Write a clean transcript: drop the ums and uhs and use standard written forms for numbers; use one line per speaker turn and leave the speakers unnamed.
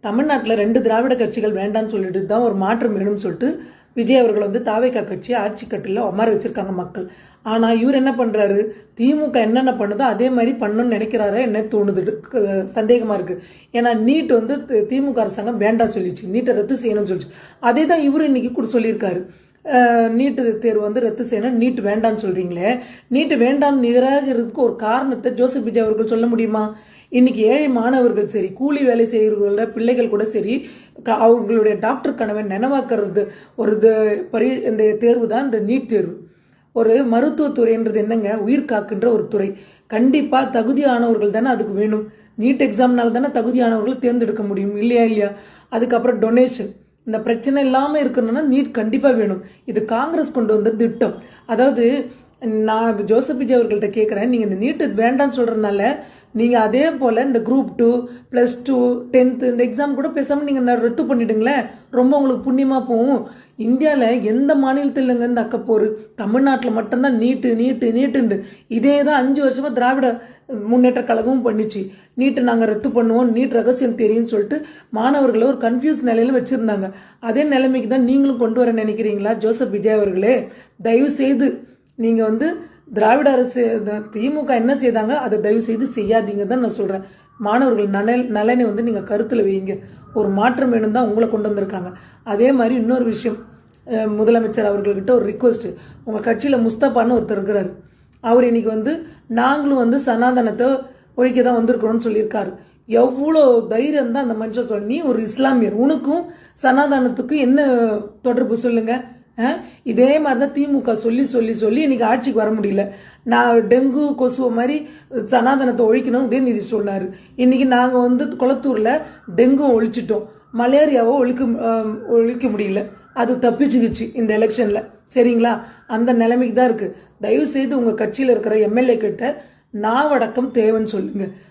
தமிழ்நாட்டில் 2 திராவிட கட்சிகள் வேண்டாம்னு சொல்லிட்டு தான் ஒரு மாற்றம் வேணும்னு சொல்லிட்டு விஜய் அவர்கள் வந்து தாவேகா கட்சி ஆட்சி கட்டில உட்கார வச்சிருக்காங்க மக்கள். ஆனால் இவர் என்ன பண்ணுறாரு, திமுக என்னென்ன பண்ணுதோ அதே மாதிரி பண்ணணும்னு நினைக்கிறாரு என்ன தோணுது, சந்தேகமாக இருக்குது. ஏன்னா நீட் வந்து திமுக அரசாங்கம் வேண்டாம் சொல்லிச்சு, நீட்டை ரத்து செய்யணும்னு சொல்லிச்சு. அதே தான் இவர் இன்னைக்கு கூட சொல்லியிருக்காரு, நீட்டு தேர்வு வந்து ரத்து செய்யணும், நீட் வேண்டான்னு சொல்கிறீங்களே, நீட்டு வேண்டான்னு நிராகரிக்கிறதுக்கு ஒரு காரணத்தை ஜோசப் விஜய் அவர்கள் சொல்ல முடியுமா? இன்னைக்கு ஏழை மாணவர்கள் சரி, கூலி வேலை செய்கிறவங்களோட பிள்ளைகள் கூட சரி, அவங்களுடைய டாக்டர் கனவை நினைவாக்குறது ஒரு இந்த தேர்வு தான் இந்த நீட் தேர்வு. ஒரு மருத்துவத்துறைன்றது என்னங்க, உயிர் காக்குன்ற ஒரு துறை. கண்டிப்பாக தகுதியானவர்கள் தானே அதுக்கு வேணும். நீட் எக்ஸாம்னால தானே தகுதியானவர்கள் தேர்ந்தெடுக்க முடியும், இல்லையா? அதுக்கப்புறம் டொனேஷன், இந்த பிரச்சனை இல்லாமல் இருக்கணும்னா நீட் கண்டிப்பாக வேணும். இது காங்கிரஸ் கொண்டு வந்த திட்டம். அதாவது நான் ஜோசப் விஜய் அவர்கள்ட்ட கேட்குறேன், நீங்கள் இந்த நீட்டு வேண்டான்னு சொல்கிறதுனால நீங்கள் அதே போல் இந்த குரூப் 2 +2 10th இந்த எக்ஸாம் கூட பேசாமல் நீங்கள் ரத்து பண்ணிவிடுங்களேன், ரொம்ப உங்களுக்கு புண்ணியமாக போகும். இந்தியாவில் எந்த மாநிலத்தில் இல்லைங்க இந்த அக்கப்போர், தமிழ்நாட்டில் மட்டும்தான் நீட்டுண்டு. இதே தான் 5 வருஷமாக திராவிட முன்னேற்ற கழகமும் பண்ணிச்சு. நீட்டை நாங்கள் ரத்து பண்ணுவோம், நீட் ரகசியம் தெரியும்னு சொல்லிட்டு மாணவர்களை ஒரு கன்ஃபியூஸ் நிலையில் வச்சுருந்தாங்க. அதே நிலைமைக்கு தான் நீங்களும் கொண்டு வர நினைக்கிறீங்களா ஜோசப் விஜய் அவர்களே? தயவு செய்து நீங்கள் வந்து திராவிட அரசு திமுக என்ன செய்தாங்க அதை தயவு செய்து செய்யாதீங்க தான் நான் சொல்கிறேன். மாணவர்கள் நலனை வந்து நீங்கள் கருத்தில் வைங்க. ஒரு மாற்றம் வேணும் தான் உங்களை கொண்டு வந்திருக்காங்க. அதே மாதிரி இன்னொரு விஷயம், முதலமைச்சர் அவர்கள்கிட்ட ஒரு ரிக்வெஸ்ட்டு. உங்கள் கட்சியில் முஸ்தபான்னு ஒருத்தர் இருக்கிறார். அவர் இன்னைக்கு வந்து நாங்களும் வந்து சனாதனத்தை ஒழிக்க தான் வந்திருக்கிறோம்னு சொல்லியிருக்காரு. எவ்வளோ தைரியம் தான் அந்த மனுஷன் சொல்ல. நீ ஒரு இஸ்லாமியர், உனக்கும் சனாதனத்துக்கும் என்ன தொடர்பு சொல்லுங்கள்? இதே மாதிரி தான் திமுக சொல்லி இன்னைக்கு ஆட்சிக்கு வர முடியல. நான் டெங்கு கொசுவை மாதிரி சனாதனத்தை ஒழிக்கணும் உதயநிதி சொன்னார். இன்னைக்கு நாங்கள் வந்து குளத்தூரில் டெங்கு ஒழிச்சிட்டோம், மலேரியாவை ஒழிக்க முடியல, அது தப்பிச்சுக்கிச்சு இந்த எலெக்ஷனில். சரிங்களா? அந்த நிலைமைக்கு தான் இருக்குது. தயவு செய்து உங்கள் கட்சியில் இருக்கிற எம்எல்ஏ கிட்ட நாவடக்கம் தேவைன்னு சொல்லுங்கள்.